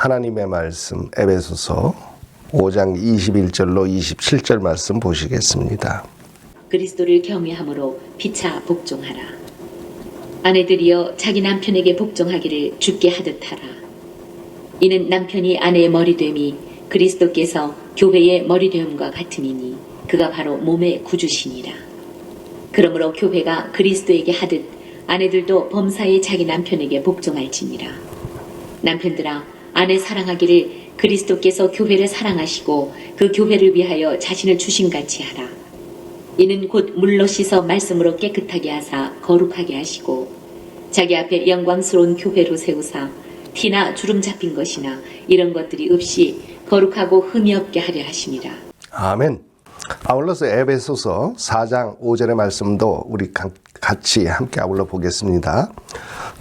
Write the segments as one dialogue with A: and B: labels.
A: 하나님의 말씀 에베소서 5장 21절로 27절 말씀 보시겠습니다.
B: 그리스도를 경외함으로 피차 복종하라. 아내들이여 자기 남편에게 복종하기를 주께 하듯 하라. 이는 남편이 아내의 머리됨이 그리스도께서 교회의 머리됨과 같으니니 그가 바로 몸의 구주시니라. 그러므로 교회가 그리스도에게 하듯 아내들도 범사에 자기 남편에게 복종할지니라. 남편들아 아내 사랑하기를 그리스도께서 교회를 사랑하시고 그 교회를 위하여 자신을 주심같이 하라. 이는 곧 물로 씻어 말씀으로 깨끗하게 하사 거룩하게 하시고 자기 앞에 영광스러운 교회로 세우사 티나 주름 잡힌 것이나 이런 것들이 없이 거룩하고 흠이 없게 하려 하심이라.
A: 아멘. 아울러서 에베소서 4장 5절의 말씀도 우리 같이 함께 아울러 보겠습니다.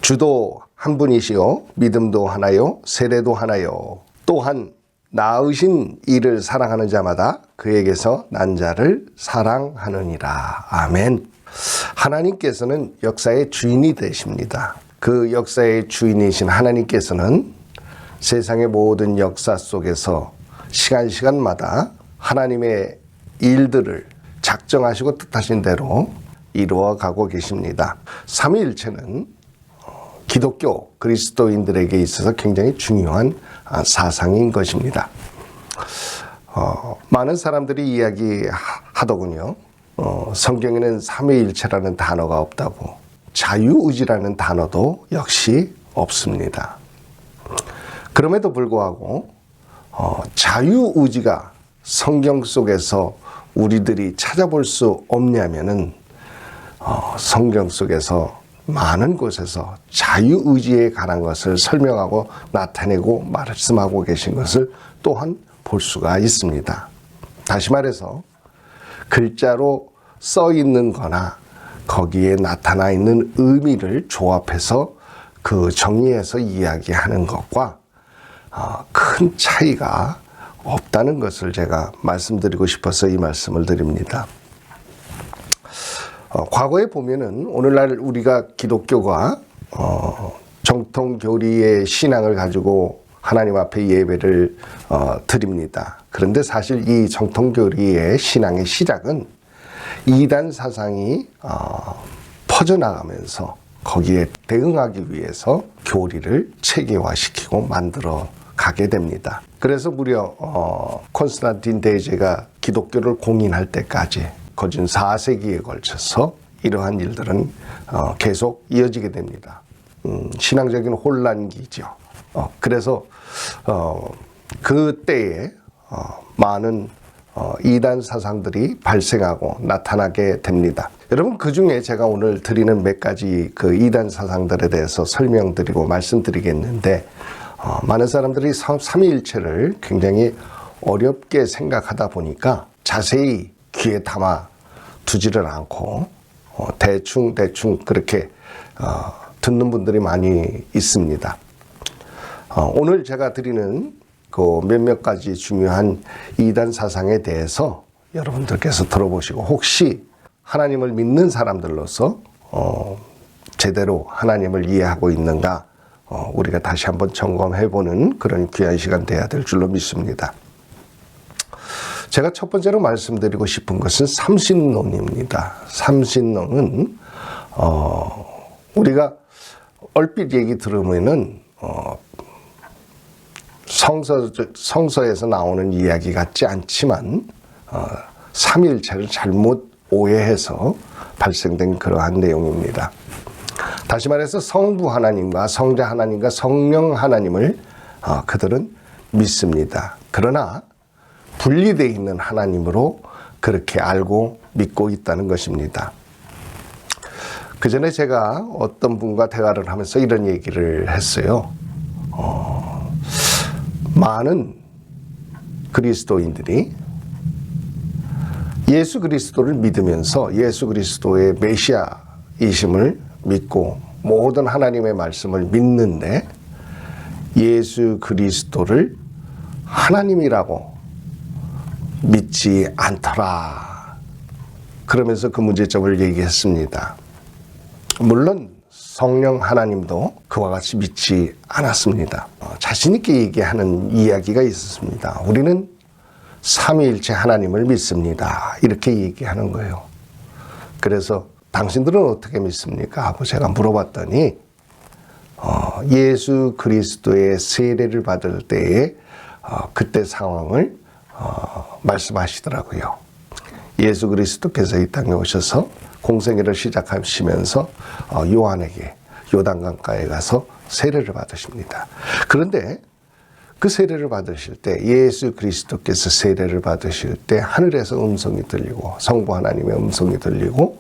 A: 주도 한 분이시요 믿음도 하나요 세례도 하나요 또한 낳으신 이를 사랑하는 자마다 그에게서 난 자를 사랑하느니라. 아멘. 하나님께서는 역사의 주인이 되십니다. 그 역사의 주인이신 하나님께서는 세상의 모든 역사 속에서 시간마다 하나님의 일들을 작정하시고 뜻하신 대로 이루어가고 계십니다. 삼위일체는 기독교 그리스도인들에게 있어서 굉장히 중요한 사상인 것입니다. 많은 사람들이 이야기하더군요. 성경에는 삼위일체라는 단어가 없다고, 자유의지라는 단어도 역시 없습니다. 그럼에도 불구하고 자유의지가 성경 속에서 우리들이 찾아볼 수 없냐면은 성경 속에서 많은 곳에서 자유의지에 관한 것을 설명하고 나타내고 말씀하고 계신 것을 또한 볼 수가 있습니다. 다시 말해서 글자로 써 있는 거나 거기에 나타나 있는 의미를 조합해서 그 정리해서 이야기하는 것과 큰 차이가 없다는 것을 제가 말씀드리고 싶어서 이 말씀을 드립니다. 과거에 보면은 오늘날 우리가 기독교가 정통교리의 신앙을 가지고 하나님 앞에 예배를 드립니다. 그런데 사실 이 정통교리의 신앙의 시작은 이단 사상이 퍼져나가면서 거기에 대응하기 위해서 교리를 체계화시키고 만들어 가게 됩니다. 그래서 무려 콘스탄틴 대제가 기독교를 공인할 때까지 거진 4세기에 걸쳐서 이러한 일들은 계속 이어지게 됩니다. 신앙적인 혼란기죠. 그래서 그때에 많은 이단 사상들이 발생하고 나타나게 됩니다. 여러분, 그 중에 제가 오늘 드리는 몇 가지 그 이단 사상들에 대해서 설명드리고 말씀드리겠는데, 많은 사람들이 삼위일체를 굉장히 어렵게 생각하다 보니까 자세히 귀에 담아 두지를 않고 대충 그렇게 듣는 분들이 많이 있습니다. 오늘 제가 드리는 그 몇몇 가지 중요한 이단 사상에 대해서 여러분들께서 들어보시고 혹시 하나님을 믿는 사람들로서 제대로 하나님을 이해하고 있는가 우리가 다시 한번 점검해보는 그런 귀한 시간 돼야 될 줄로 믿습니다. 제가 첫 번째로 말씀드리고 싶은 것은 삼신론입니다. 삼신론은 우리가 얼핏 얘기 들으면은 성서에서 나오는 이야기 같지 않지만 삼위일체를 잘못 오해해서 발생된 그러한 내용입니다. 다시 말해서 성부 하나님과 성자 하나님과 성령 하나님을 그들은 믿습니다. 그러나 분리되어 있는 하나님으로 그렇게 알고 믿고 있다는 것입니다. 그 전에 제가 어떤 분과 대화를 하면서 이런 얘기를 했어요. 많은 그리스도인들이 예수 그리스도를 믿으면서 예수 그리스도의 메시아이심을 믿고 모든 하나님의 말씀을 믿는데 예수 그리스도를 하나님이라고 믿지 않더라. 그러면서 그 문제점을 얘기했습니다. 물론 성령 하나님도 그와 같이 믿지 않았습니다. 자신 있게 얘기하는 이야기가 있었습니다. 우리는 삼위일체 하나님을 믿습니다. 이렇게 얘기하는 거예요. 그래서 당신들은 어떻게 믿습니까? 하고 제가 물어봤더니 예수 그리스도의 세례를 받을 때에 그때 상황을 말씀하시더라고요. 예수 그리스도께서 이 땅에 오셔서 공생애를 시작하시면서 요한에게 요단강가에 가서 세례를 받으십니다. 그런데 그 세례를 받으실 때, 예수 그리스도께서 세례를 받으실 때 하늘에서 음성이 들리고 성부 하나님의 음성이 들리고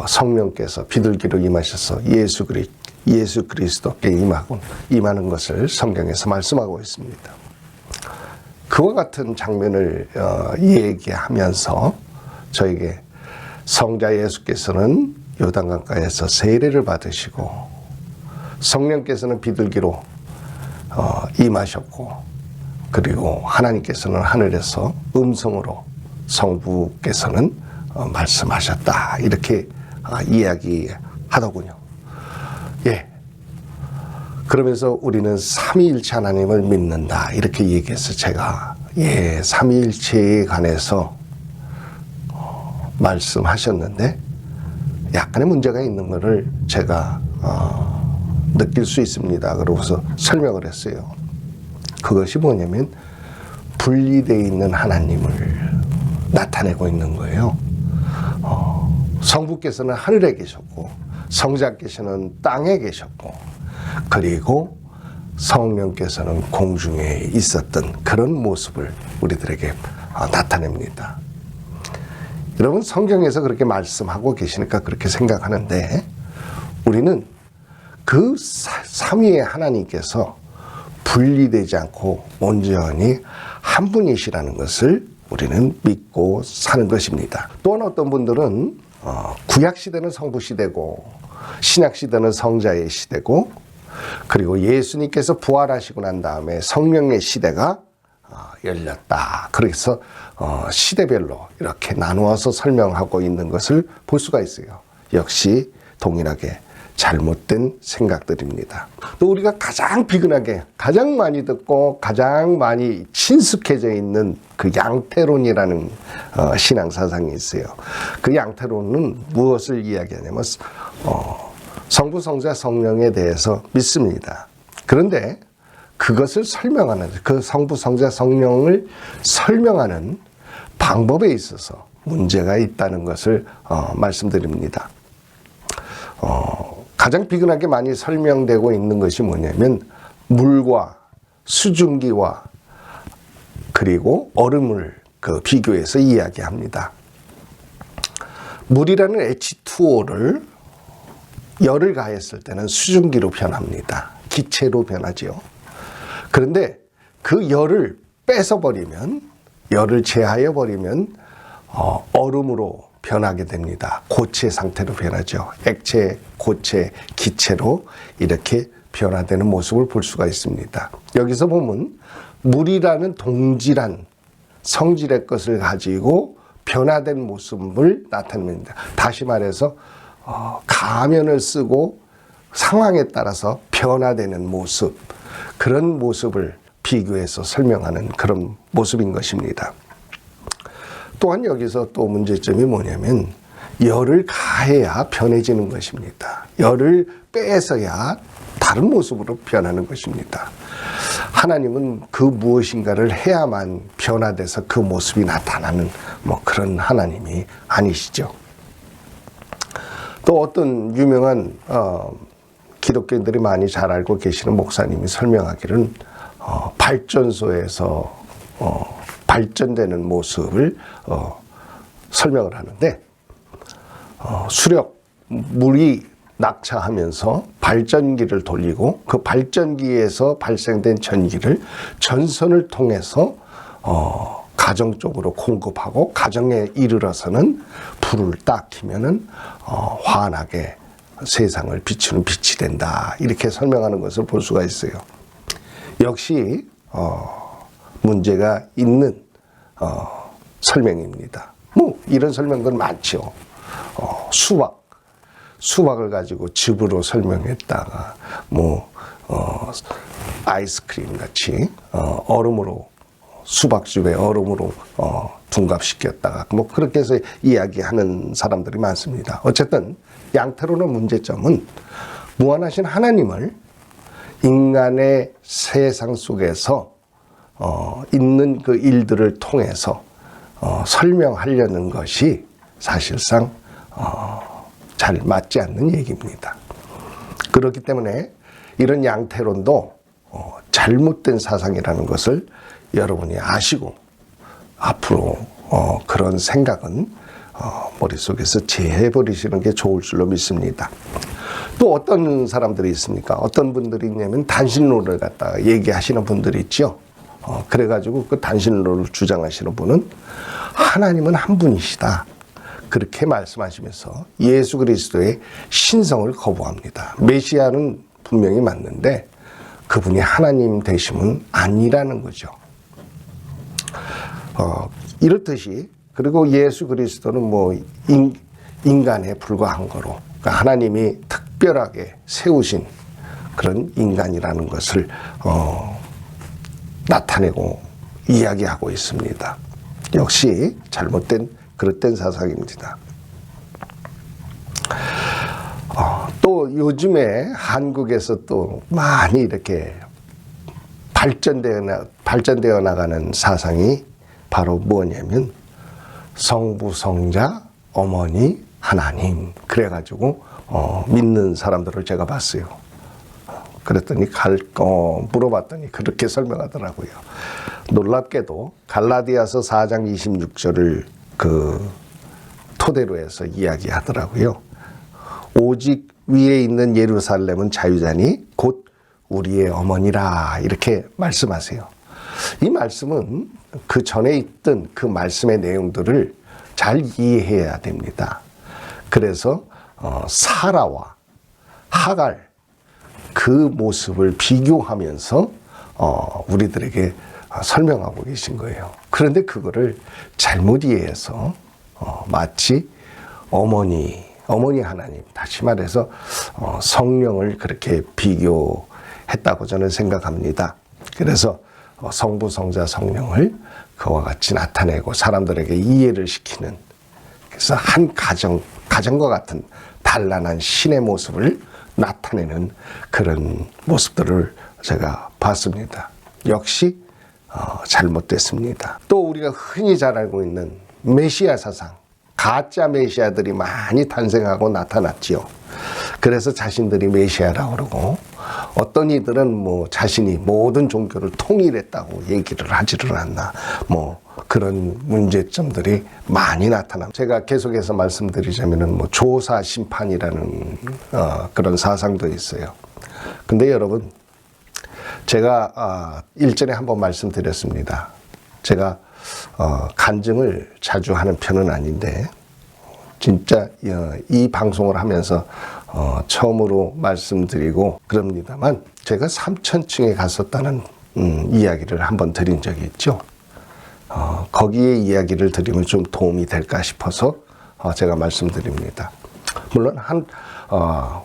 A: 성령께서 비둘기로 임하셔서 예수 그리스도께 임하는 것을 성경에서 말씀하고 있습니다. 그와 같은 장면을 얘기하면서 저에게 성자 예수께서는 요단강가에서 세례를 받으시고 성령께서는 비둘기로 임하셨고, 그리고 하나님께서는 하늘에서 음성으로 성부께서는 말씀하셨다, 이렇게 이야기하더군요. 예. 그러면서 우리는 삼위일체 하나님을 믿는다, 이렇게 얘기해서 제가 삼위일체에 관해서 말씀하셨는데 약간의 문제가 있는 것을 제가 느낄 수 있습니다. 그러고서 설명을 했어요. 그것이 뭐냐면 분리되어 있는 하나님을 나타내고 있는 거예요. 성부께서는 하늘에 계셨고 성자께서는 땅에 계셨고 그리고 성령께서는 공중에 있었던 그런 모습을 우리들에게 나타냅니다. 여러분, 성경에서 그렇게 말씀하고 계시니까 그렇게 생각하는데 우리는 그 삼위의 하나님께서 분리되지 않고 온전히 한 분이시라는 것을 우리는 믿고 사는 것입니다. 또한 어떤 분들은 구약시대는 성부시대고 신약시대는 성자의 시대고 그리고 예수님께서 부활하시고 난 다음에 성령의 시대가 열렸다. 그래서 시대별로 이렇게 나누어서 설명하고 있는 것을 볼 수가 있어요. 역시 동일하게 잘못된 생각들입니다. 또 우리가 가장 비근하게 가장 많이 듣고 가장 많이 친숙해져 있는 그 양태론이라는 신앙 사상이 있어요. 그 양태론은 무엇을 이야기하냐면 성부, 성자, 성령에 대해서 믿습니다. 그런데 그것을 설명하는, 그 성부, 성자, 성령을 설명하는 방법에 있어서 문제가 있다는 것을 말씀드립니다. 가장 비근하게 많이 설명되고 있는 것이 뭐냐면 물과 수증기와 그리고 얼음을 비교해서 이야기합니다. 물이라는 H2O를 열을 가했을 때는 수증기로 변합니다. 기체로 변하죠. 그런데 그 열을 뺏어버리면, 열을 제하여버리면 얼음으로 변하게 됩니다. 고체 상태로 변하죠. 액체, 고체, 기체로 이렇게 변화되는 모습을 볼 수가 있습니다. 여기서 보면 물이라는 동질한 성질의 것을 가지고 변화된 모습을 나타냅니다. 다시 말해서 가면을 쓰고 상황에 따라서 변화되는 모습, 그런 모습을 비교해서 설명하는 그런 모습인 것입니다. 또한 여기서 또 문제점이 뭐냐면 열을 가해야 변해지는 것입니다. 열을 빼서야 다른 모습으로 변하는 것입니다. 하나님은 그 무엇인가를 해야만 변화돼서 그 모습이 나타나는 그런 하나님이 아니시죠. 또 어떤 유명한 기독교인들이 많이 잘 알고 계시는 목사님이 설명하기를 발전소에서 발전되는 모습을 설명을 하는데 수력, 물이 낙차하면서 발전기를 돌리고 그 발전기에서 발생된 전기를 전선을 통해서 가정 쪽으로 공급하고 가정에 이르러서는 불을 딱 켜면은 환하게 세상을 비추는 빛이 된다. 이렇게 설명하는 것을 볼 수가 있어요. 역시 문제가 있는 설명입니다. 이런 설명들 많죠. 수박을 가지고 즙으로 설명했다가 아이스크림 같이 얼음으로 수박즙에 얼음으로 둔갑시켰다가 그렇게 해서 이야기하는 사람들이 많습니다. 어쨌든 양태론의 문제점은 무한하신 하나님을 인간의 세상 속에서 있는 그 일들을 통해서 설명하려는 것이 사실상 잘 맞지 않는 얘기입니다. 그렇기 때문에 이런 양태론도 잘못된 사상이라는 것을 여러분이 아시고 앞으로 그런 생각은 머릿속에서 제해버리시는 게 좋을 줄로 믿습니다. 또 어떤 사람들이 있습니까? 어떤 분들이 있냐면 단신론을 갖다가 얘기하시는 분들이 있죠. 그래가지고 그 단신론을 주장하시는 분은 하나님은 한 분이시다, 그렇게 말씀하시면서 예수 그리스도의 신성을 거부합니다. 메시아는 분명히 맞는데 그분이 하나님 되심은 아니라는 거죠. 이렇듯이 그리고 예수 그리스도는 인간에 불과한 거로, 그러니까 하나님이 특별하게 세우신 그런 인간이라는 것을 나타내고 이야기하고 있습니다. 역시 잘못된 그릇된 사상입니다. 또 요즘에 한국에서 또 많이 이렇게 발전되어 나가는 사상이 바로 뭐냐면 성부, 성자, 어머니, 하나님, 그래가지고 믿는 사람들을 제가 봤어요. 그랬더니 물어봤더니 그렇게 설명하더라고요. 놀랍게도 갈라디아서 4장 26절을 토대로 해서 이야기하더라고요. 오직 위에 있는 예루살렘은 자유자니 곧 우리의 어머니라, 이렇게 말씀하세요. 이 말씀은 그 전에 있던 그 말씀의 내용들을 잘 이해해야 됩니다. 그래서 사라와 하갈 그 모습을 비교하면서 우리들에게 설명하고 계신 거예요. 그런데 그거를 잘못 이해해서 마치 어머니 하나님, 다시 말해서 성령을 그렇게 비교했다고 저는 생각합니다. 그래서 성부, 성자, 성령을 그와 같이 나타내고 사람들에게 이해를 시키는, 그래서 한 가정과 같은 단란한 신의 모습을 나타내는 그런 모습들을 제가 봤습니다. 역시 잘못됐습니다. 또 우리가 흔히 잘 알고 있는 메시아 사상, 가짜 메시아들이 많이 탄생하고 나타났지요. 그래서 자신들이 메시아라고 그러고, 어떤 이들은 자신이 모든 종교를 통일했다고 얘기를 하지를 않나, 그런 문제점들이 많이 나타납니다. 제가 계속해서 말씀드리자면은 조사 심판이라는 그런 사상도 있어요. 근데 여러분, 제가 일전에 한번 말씀드렸습니다. 제가 간증을 자주 하는 편은 아닌데 진짜 이 방송을 하면서 처음으로 말씀드리고 그럽니다만, 제가 3,000층에 갔었다는 이야기를 한번 드린 적이 있죠. 거기에 이야기를 드리면 좀 도움이 될까 싶어서 제가 말씀드립니다. 물론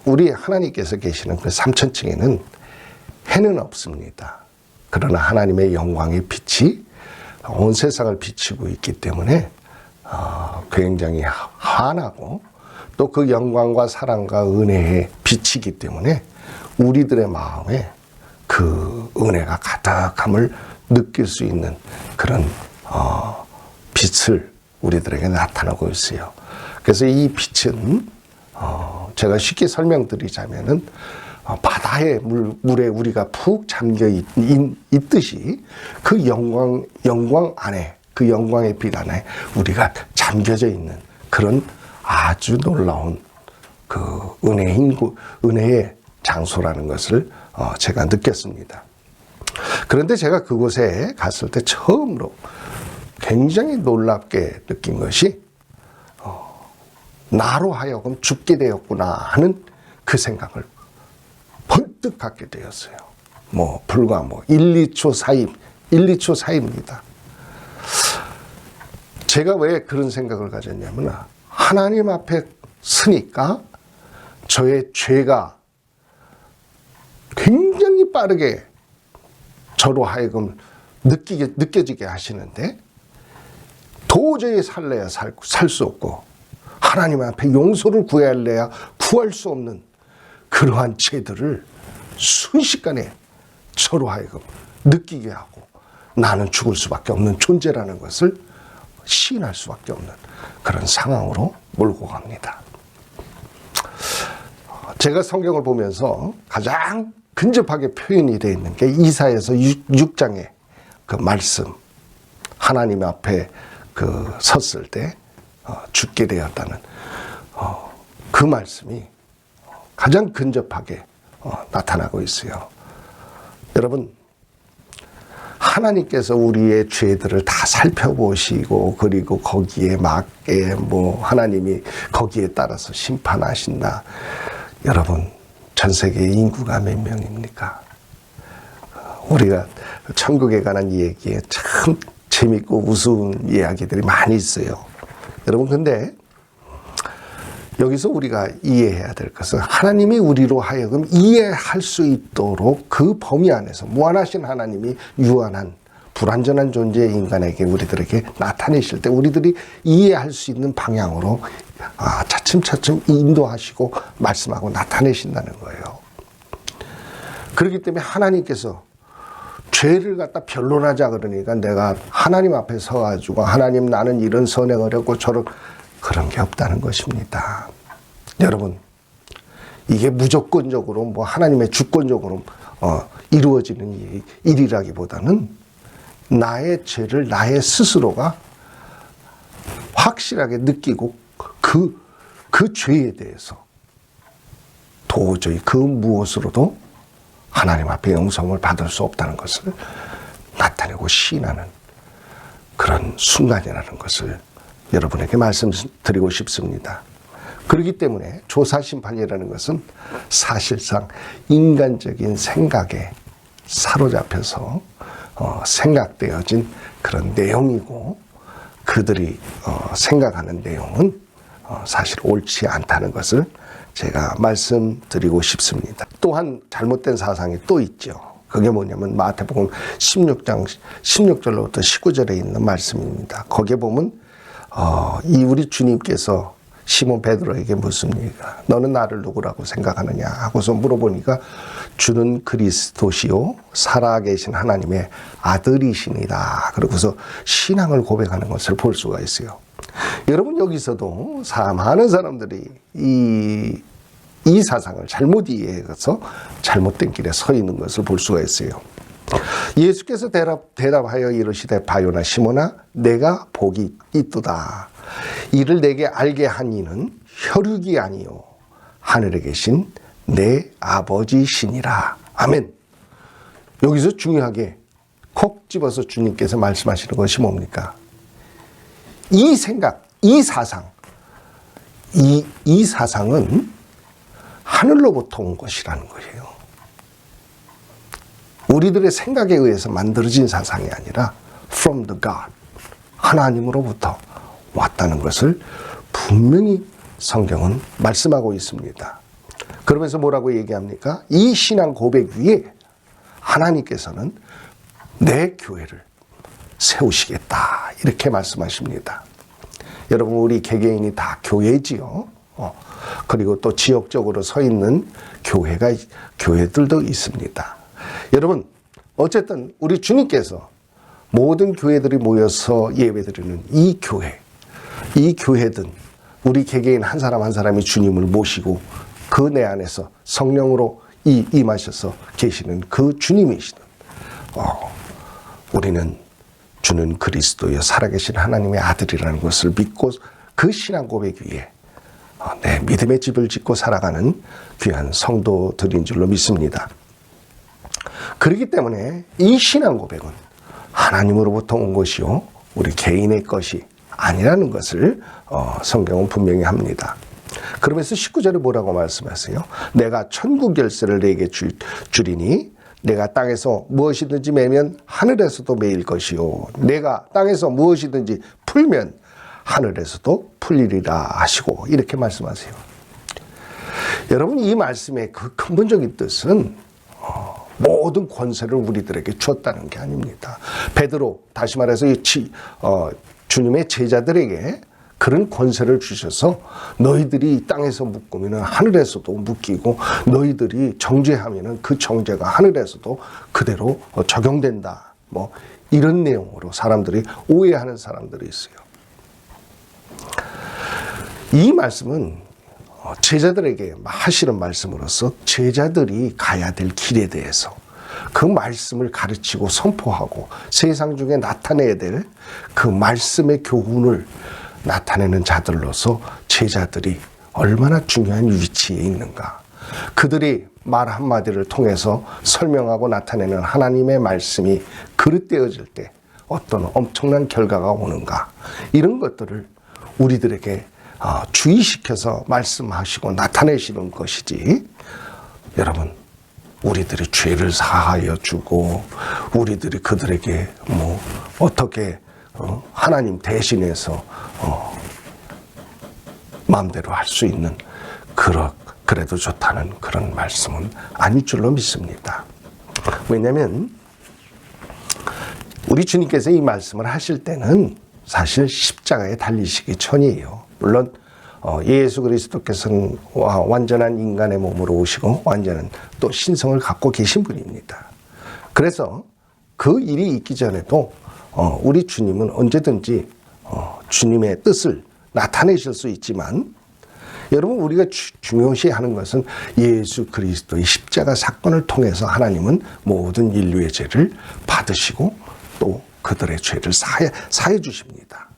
A: 우리 하나님께서 계시는 그 3,000층에는 해는 없습니다. 그러나 하나님의 영광의 빛이 온 세상을 비추고 있기 때문에 굉장히 환하고, 또 그 영광과 사랑과 은혜에 비치기 때문에 우리들의 마음에 그 은혜가 가득함을 느낄 수 있는 그런 빛을 우리들에게 나타나고 있어요. 그래서 이 빛은 제가 쉽게 설명드리자면은 바다의 물에 우리가 푹 잠겨 있듯이 그 영광 안에, 그 영광의 빛 안에 우리가 잠겨져 있는 그런 아주 놀라운 그 은혜의 장소라는 것을 제가 느꼈습니다. 그런데 제가 그곳에 갔을 때 처음으로 굉장히 놀랍게 느낀 것이 나로 하여금 죽게 되었구나 하는 그 생각을 벌떡 갖게 되었어요. 불과 1, 2초 사이입니다. 제가 왜 그런 생각을 가졌냐면, 하나님 앞에 서니까 저의 죄가 굉장히 빠르게 저로 하여금 느껴지게 하시는데 도저히 살래야 살 수 없고 하나님 앞에 용서를 구해야 구할 수 없는 그러한 죄들을 순식간에 저로 하여금 느끼게 하고 나는 죽을 수밖에 없는 존재라는 것을 시인할 수밖에 없는 그런 상황으로 몰고 갑니다. 제가 성경을 보면서 가장 근접하게 표현이 되어 있는 게 이사야서 6장의 그 말씀, 하나님 앞에 섰을 때 죽게 되었다는 그 말씀이 가장 근접하게 나타나고 있어요. 여러분, 하나님께서 우리의 죄들을 다 살펴보시고 그리고 거기에 맞게 하나님이 거기에 따라서 심판하신다. 여러분, 전 세계 인구가 몇 명입니까? 우리가 천국에 관한 얘기에 참 재밌고 우스운 이야기들이 많이 있어요. 여러분, 근데 여기서 우리가 이해해야 될 것은 하나님이 우리로 하여금 이해할 수 있도록 그 범위 안에서 무한하신 하나님이 유한한 불완전한 존재의 인간에게 우리들에게 나타내실 때 우리들이 이해할 수 있는 방향으로 차츰차츰 인도하시고 말씀하고 나타내신다는 거예요. 그렇기 때문에 하나님께서 죄를 갖다 변론하자 그러니까 내가 하나님 앞에 서가지고 하나님 나는 이런 선행을 했고 저런 그런 게 없다는 것입니다. 여러분, 이게 무조건적으로 하나님의 주권적으로 이루어지는 일이라기보다는 나의 죄를 나의 스스로가 확실하게 느끼고 그 죄에 대해서 도저히 그 무엇으로도 하나님 앞에 영성을 받을 수 없다는 것을 나타내고 시인하는 그런 순간이라는 것을 여러분에게 말씀드리고 싶습니다. 그렇기 때문에 조사심판이라는 것은 사실상 인간적인 생각에 사로잡혀서 생각되어진 그런 내용이고 그들이 생각하는 내용은 사실 옳지 않다는 것을 제가 말씀드리고 싶습니다. 또한 잘못된 사상이 또 있죠. 그게 뭐냐면 마태복음 16장 16절로부터 19절에 있는 말씀입니다. 거기에 보면 우리 주님께서 시몬 베드로에게 묻습니다. 너는 나를 누구라고 생각하느냐 하고서 물어보니까 주는 그리스도시요 살아계신 하나님의 아들이시니다. 그러고서 신앙을 고백하는 것을 볼 수가 있어요. 여러분, 여기서도 많은 사람들이 이 사상을 잘못 이해해서 잘못된 길에 서 있는 것을 볼 수가 있어요. 예수께서 대답하여 이르시되 바요나 시몬아 내가 복이 있도다. 이를 내게 알게 한 이는 혈육이 아니요 하늘에 계신 내 아버지시니라. 아멘. 여기서 중요하게 콕 집어서 주님께서 말씀하시는 것이 뭡니까? 이 생각, 이 사상, 이 사상은 하늘로부터 온 것이라는 거예요. 우리들의 생각에 의해서 만들어진 사상이 아니라 from the God, 하나님으로부터 왔다는 것을 분명히 성경은 말씀하고 있습니다. 그러면서 뭐라고 얘기합니까? 이 신앙 고백 위에 하나님께서는 내 교회를 세우시겠다 이렇게 말씀하십니다. 여러분, 우리 개개인이 다 교회지요. 그리고 또 지역적으로 서 있는 교회들도 있습니다. 여러분, 어쨌든 우리 주님께서 모든 교회들이 모여서 예배드리는 이 교회든 우리 개개인 한 사람 한 사람이 주님을 모시고 그 내 안에서 성령으로 임하셔서 계시는 그 주님이시든 우리는 주는 그리스도여 살아계신 하나님의 아들이라는 것을 믿고 그 신앙 고백 위에 내 믿음의 집을 짓고 살아가는 귀한 성도들인 줄로 믿습니다. 그렇기 때문에 이 신앙 고백은 하나님으로부터 온 것이요 우리 개인의 것이 아니라는 것을 성경은 분명히 합니다. 그러면서 19절에 뭐라고 말씀하세요? 내가 천국 열쇠를 내게 주리니 내가 땅에서 무엇이든지 매면 하늘에서도 매일 것이요 내가 땅에서 무엇이든지 풀면 하늘에서도 풀리리라 하시고 이렇게 말씀하세요. 여러분, 이 말씀의 그 근본적인 뜻은 모든 권세를 우리들에게 주었다는 게 아닙니다. 베드로, 다시 말해서 주님의 제자들에게 그런 권세를 주셔서 너희들이 이 땅에서 묶으면 하늘에서도 묶이고 너희들이 정죄하면 그 정죄가 하늘에서도 그대로 적용된다. 뭐 이런 내용으로 사람들이 오해하는 사람들이 있어요. 이 말씀은 제자들에게 하시는 말씀으로서 제자들이 가야 될 길에 대해서 그 말씀을 가르치고 선포하고 세상 중에 나타내야 될 그 말씀의 교훈을 나타내는 자들로서 제자들이 얼마나 중요한 위치에 있는가. 그들이 말 한마디를 통해서 설명하고 나타내는 하나님의 말씀이 그릇되어질 때 어떤 엄청난 결과가 오는가. 이런 것들을 우리들에게 주의시켜서 말씀하시고 나타내시는 것이지, 여러분, 우리들이 죄를 사하여 주고 우리들이 그들에게 뭐 어떻게 하나님 대신해서 마음대로 할 수 있는 그래도 좋다는 그런 말씀은 아닐 줄로 믿습니다. 왜냐하면 우리 주님께서 이 말씀을 하실 때는 사실 십자가에 달리시기 전이에요. 물론 예수 그리스도께서는 완전한 인간의 몸으로 오시고 완전한 또 신성을 갖고 계신 분입니다. 그래서 그 일이 있기 전에도 우리 주님은 언제든지 주님의 뜻을 나타내실 수 있지만, 여러분, 우리가 중요시하는 것은 예수 그리스도의 십자가 사건을 통해서 하나님은 모든 인류의 죄를 받으시고 또 그들의 죄를 사해 주십니다.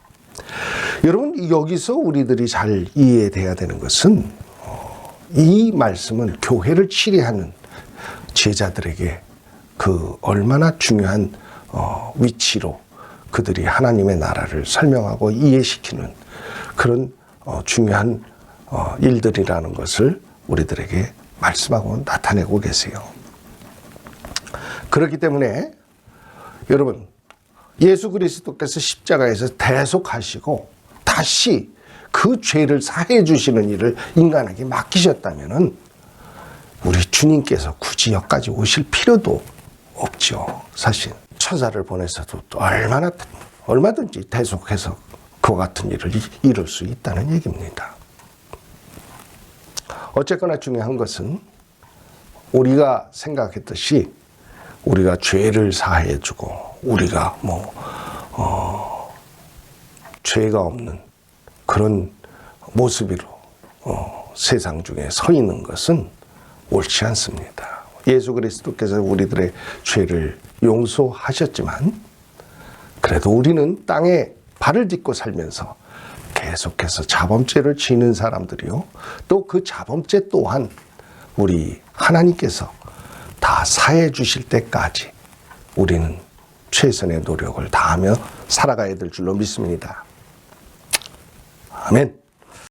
A: 여러분, 여기서 우리들이 잘 이해돼야 되는 것은 이 말씀은 교회를 치리하는 제자들에게 그 얼마나 중요한 위치로 그들이 하나님의 나라를 설명하고 이해시키는 그런 중요한 일들이라는 것을 우리들에게 말씀하고 나타내고 계세요. 그렇기 때문에 여러분, 예수 그리스도께서 십자가에서 대속하시고 다시 그 죄를 사해 주시는 일을 인간에게 맡기셨다면은 우리 주님께서 굳이 여기까지 오실 필요도 없죠. 사실 천사를 보내서도 또 얼마든지 대속해서 그와 같은 일을 이룰 수 있다는 얘기입니다. 어쨌거나 중요한 것은 우리가 생각했듯이 우리가 죄를 사해 주고 우리가 죄가 없는 그런 모습으로 세상 중에 서 있는 것은 옳지 않습니다. 예수 그리스도께서 우리들의 죄를 용서하셨지만 그래도 우리는 땅에 발을 딛고 살면서 계속해서 자범죄를 지는 사람들이요, 또 그 자범죄 또한 우리 하나님께서 다 사해 주실 때까지 우리는 최선의 노력을 다하며 살아가야 될 줄로 믿습니다. 아멘.